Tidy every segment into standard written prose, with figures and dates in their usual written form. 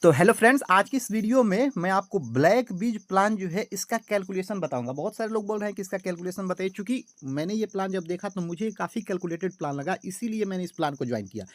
तो hello friends, आज की इस वीडियो में मैं आपको ब्लैक बीज प्लान जो है इसका कैलकुलेशन बताऊंगा। बहुत सारे लोग बोल रहे हैं कि इसका कैलकुलेशन बताइए। चूंकि मैंने ये प्लान जब देखा तो मुझे काफ़ी कैलकुलेटेड प्लान लगा, इसीलिए मैंने इस प्लान को ज्वाइन किया।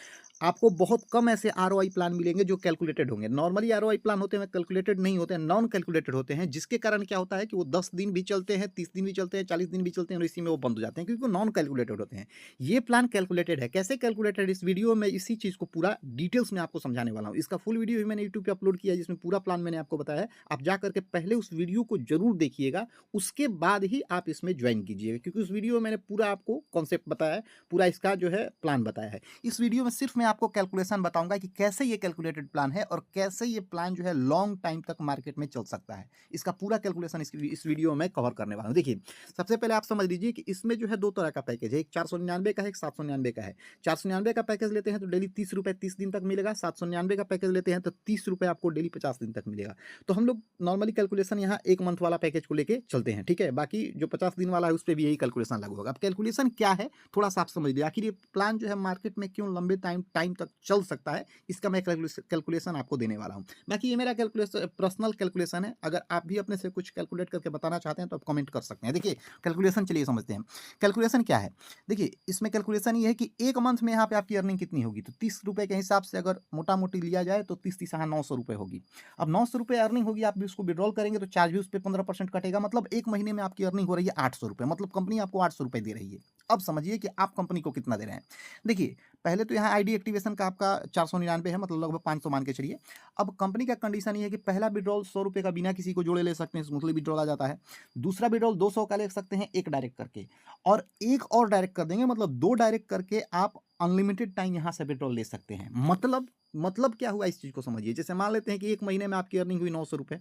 आपको बहुत कम ऐसे आरओआई प्लान मिलेंगे जो कैलकुलेटेड होंगे। नॉर्मली आरओआई प्लान होते हैं कैलकुलेटेड नहीं होते हैं, नॉन कैलकुलेटेड होते हैं, जिसके कारण क्या होता है कि वो 10 दिन भी चलते हैं, 30 दिन भी चलते हैं, 40 दिन भी चलते हैं और इसी में वो बंद हो जाते हैं क्योंकि वो नॉन कैलकुलेटेड होते हैं। ये प्लान कैलकुलेटेड है। कैसे कैलकुलेटेड, इस वीडियो में इसी चीज़ को पूरा डिटेल्स में आपको समझाने वाला हूँ। इसका फुल वीडियो भी मैंने यूट्यूब पे अपलोड किया है जिसमें पूरा प्लान मैंने आपको बताया है। आप जा करके पहले उस वीडियो को जरूर देखिएगा, उसके बाद ही आप इसमें ज्वाइन कीजिएगा, क्योंकि उस वीडियो में मैंने पूरा आपको कॉन्सेप्ट बताया है, पूरा इसका जो है प्लान बताया है। इस वीडियो में सिर्फ मैं आपको कैलकुलेशन बताऊंगा कि कैसे ये कैलकुलेटेड प्लान है और कैसे ये प्लान जो है लॉन्ग टाइम तक मार्केट में चल सकता है। इसका पूरा कैलकुलेशन इस वीडियो में कवर करने वाला हूँ। देखिए, सबसे पहले आप समझ लीजिए कि इसमें जो है दो तरह का पैकेज है, एक 499 का है, एक 799 का है। 499 का पैकेज लेते हैं तो डेली 30 रुपये 30 दिन तक मिलेगा। 799 का पैकेज लेते हैं तो 30 रुपये आपको डेली 50 दिन तक मिलेगा। तो हम लोग नॉर्मली कैलकुलेशन यहाँ एक मंथ वाला पैकेज को लेके चलते हैं, ठीक है। बाकी जो 50 दिन वाला है उस पर भी यही कैलकुलेशन लागू होगा। अब कैलकुलेशन क्या है थोड़ा सा आप समझ लीजिए, आखिर ये प्लान जो है मार्केट में क्यों लंबे टाइम तक चल सकता है, इसका मैं कैलकुलेशन आपको देने वाला हूँ। बाकी ये मेरा कैलकुलेशन पर्सनल कैलकुलेशन है, अगर आप भी अपने से कुछ कैलकुलेट करके बताना चाहते हैं तो आप कमेंट कर सकते हैं। देखिए कैलकुलेशन, चलिए समझते हैं कैलकुलेशन क्या है। देखिए इसमें कैलकुलेशन ये है कि एक मंथ में यहाँ पे आपकी अर्निंग कितनी होगी, तो 30 रुपये के हिसाब से अगर मोटा मोटी लिया जाए तो 30 30 900 रुपये होगी। अब 900 रुपये अर्निंग होगी, आप भी उसको विड्रॉल करेंगे तो चार्ज भी उस पर 15% कटेगा, मतलब एक महीने में आपकी अर्निंग हो रही है 800 रुपये, मतलब कंपनी आपको 800 रुपये दे रही है। अब समझिए कि आप कंपनी को कितना दे रहे हैं। देखिए पहले तो यहाँ आईडी एक्टिवेशन का आपका 499 है, मतलब लगभग 500 मान के चलिए। अब कंपनी का कंडीशन ये है कि पहला विड्रॉल 100 रुपये का बिना किसी को जोड़े ले सकते हैं, मंथली विड्रॉल आ जाता है। दूसरा विड्रॉल 200 का ले सकते हैं एक डायरेक्ट करके, और एक और डायरेक्ट कर देंगे, मतलब दो डायरेक्ट करके आप अनलिमिटेड टाइम यहाँ से विड्रॉल ले सकते हैं। मतलब क्या हुआ, इस चीज़ को समझिए। जैसे मान लेते हैं कि एक महीने में आपकी अर्निंग हुई 900 रुपये,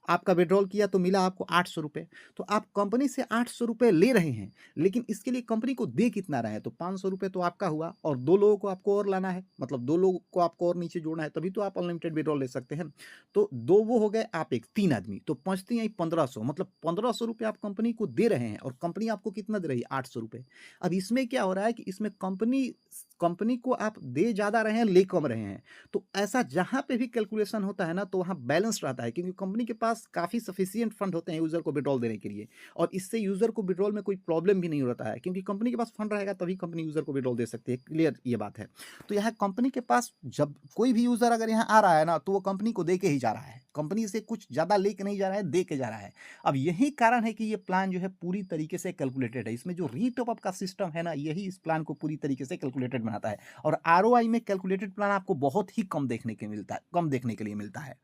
आपका विड्रॉल किया तो मिला आपको 800 रुपये। तो आप कंपनी से 800 रुपये ले रहे हैं, लेकिन इसके लिए कंपनी को दे कितना रहे हैं, तो 500 रुपये तो आपका हुआ, और दो लोगों को आपको और लाना है, मतलब दो लोगों को आपको और नीचे जोड़ना है, तभी तो आप अनलिमिटेड विड्रॉल ले सकते हैं। तो दो वो हो गए, आप एक, तीन आदमी, तो पहुंचती हैं 1500, मतलब 1500 रुपये आप कंपनी को दे रहे हैं, और कंपनी आपको कितना दे रही है, 800 रुपये। अब इसमें क्या हो रहा है कि इसमें कंपनी कंपनी को आप दे ज़्यादा रहे हैं, ले कम रहे हैं। तो ऐसा जहाँ पे भी कैलकुलेशन होता है ना, तो वहाँ बैलेंस रहता है, क्योंकि कंपनी के पास काफ़ी सफिशिएंट फंड होते हैं यूज़र को विड्रॉल देने के लिए, और इससे यूज़र को विड्रॉल में कोई प्रॉब्लम भी नहीं होता है, क्योंकि कंपनी के पास फंड रहेगा तभी कंपनी यूज़र को विड्रॉल दे सकती है। क्लियर ये बात है। तो यहाँ कंपनी के पास जब कोई भी यूज़र अगर यहाँ आ रहा है ना, तो वो कंपनी को दे के ही जा रहा है, कंपनी से कुछ ज़्यादा लेके नहीं जा रहा है, दे के जा रहा है। अब यही कारण है कि ये प्लान जो है पूरी तरीके से कैलकुलेटेड है। इसमें जो रीटॉप अप का सिस्टम है ना, यही इस प्लान को पूरी तरीके से कैलकुलेटेड बनाता है। और आरओआई में कैलकुलेटेड प्लान आपको बहुत ही कम देखने के लिए मिलता है।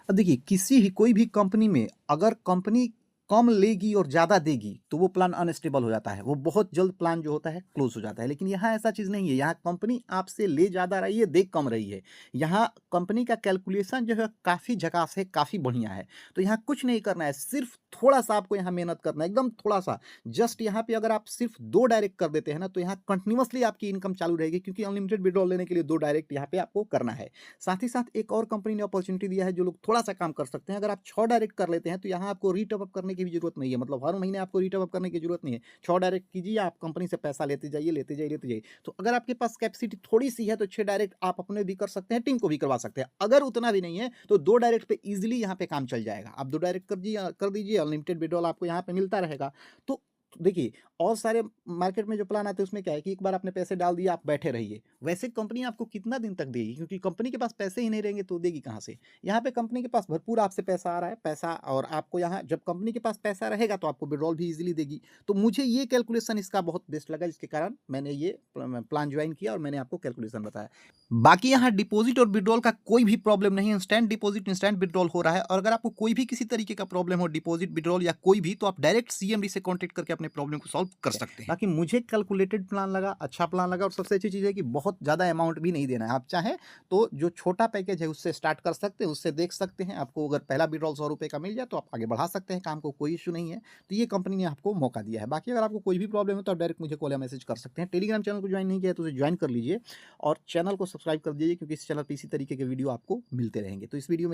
अब देखिए किसी भी कोई भी कंपनी में अगर कंपनी कम लेगी और ज़्यादा देगी तो वो प्लान अनस्टेबल हो जाता है, वो बहुत जल्द प्लान जो होता है क्लोज हो जाता है। लेकिन यहाँ ऐसा चीज़ नहीं है, यहाँ कंपनी आपसे ले ज़्यादा रही है, दे कम रही है। यहाँ कंपनी का कैलकुलेशन जो है काफ़ी झकास है, काफ़ी बढ़िया है। तो यहाँ कुछ नहीं करना है, सिर्फ थोड़ा सा आपको यहाँ मेहनत करना है, एकदम थोड़ा सा। जस्ट यहाँ पे अगर आप सिर्फ दो डायरेक्ट कर देते हैं ना, तो यहाँ कंटिन्यूसली आपकी इनकम चालू रहेगी, क्योंकि अनलिमिटेड विड्रॉल लेने के लिए दो डायरेक्ट यहाँ पे आपको करना है। साथ ही साथ एक और कंपनी ने अपॉर्चुनिटी दिया है जो लोग थोड़ा सा काम कर सकते हैं, अगर आप 6 डायरेक्ट कर लेते हैं तो यहाँ आपको रीटॉप अप करने की भी जरूरत नहीं है, मतलब हर महीने आपको रीटॉप अप करने की जरूरत नहीं है। 6 डायरेक्ट कीजिए, आप कंपनी से पैसा लेते जाइए, लेते जाइए, लेते जाइए। तो अगर आपके पास कैपेसिटी थोड़ी सी है तो 6 डायरेक्ट आप अपने भी कर सकते हैं, टीम को भी करवा सकते हैं। अगर उतना भी नहीं है तो दो डायरेक्ट पे इजिली यहाँ पे काम चल जाएगा। आप दो डायरेक्ट कर दीजिए, अनलिमिटेड विड्रॉल आपको यहाँ पे मिलता रहेगा। तो देखिए, और सारे मार्केट में जो प्लान आते हैं उसमें क्या है कि एक बार आपने पैसे डाल दिए, आप बैठे रहिए। वैसे कंपनी आपको कितना दिन तक देगी, क्योंकि कंपनी के पास पैसे ही नहीं रहेंगे तो देगी कहाँ से। यहाँ पे कंपनी के पास भरपूर आपसे पैसा आ रहा है, पैसा, और आपको यहाँ जब कंपनी के पास पैसा रहेगा तो आपको विड्रॉल भी इजीली देगी। तो मुझे ये कैलकुलेशन इसका बहुत बेस्ट लगा, जिसके कारण मैंने ये प्लान ज्वाइन किया और मैंने आपको कैलकुलेशन बताया। बाकी यहाँ डिपॉजिट और विड्रॉल का कोई भी प्रॉब्लम नहीं है, इंस्टेंट डिपॉजिट इंस्टेंट विड्रॉल हो रहा है। और अगर आपको कोई भी किसी तरीके का प्रॉब्लम हो, डिपॉजिट विड्रॉल या कोई भी, तो आप डायरेक्ट सीएमडी से कांटेक्ट करके अपने प्रॉब्लम को सॉल्व कर सकते हैं। बाकी मुझे कैलकुलेटेड प्लान लगा, अच्छा प्लान लगा, और सबसे अच्छी चीज़ है कि बहुत ज़्यादा अमाउंट भी नहीं देना है। आप चाहें तो जो छोटा पैकेज है उससे स्टार्ट कर सकते हैं, उससे देख सकते हैं। आपको अगर पहला विड्रॉल 100 रुपये का मिल जाए तो आप आगे बढ़ा सकते हैं काम को, कोई इशू नहीं है। तो ये कंपनी ने आपको मौका दिया है। बाकी अगर आपको कोई भी प्रॉब्लम है तो आप डायरेक्ट मुझे कॉल या मैसेज कर सकते हैं। टेलीग्राम चैनल को ज्वाइन नहीं किया है तो उसे ज्वाइन कर लीजिए, और चैनल को सब्सक्राइब कर दीजिए, क्योंकि इस चैनल पर इसी तरीके के वीडियो आपको मिलते रहेंगे। तो इस वीडियो में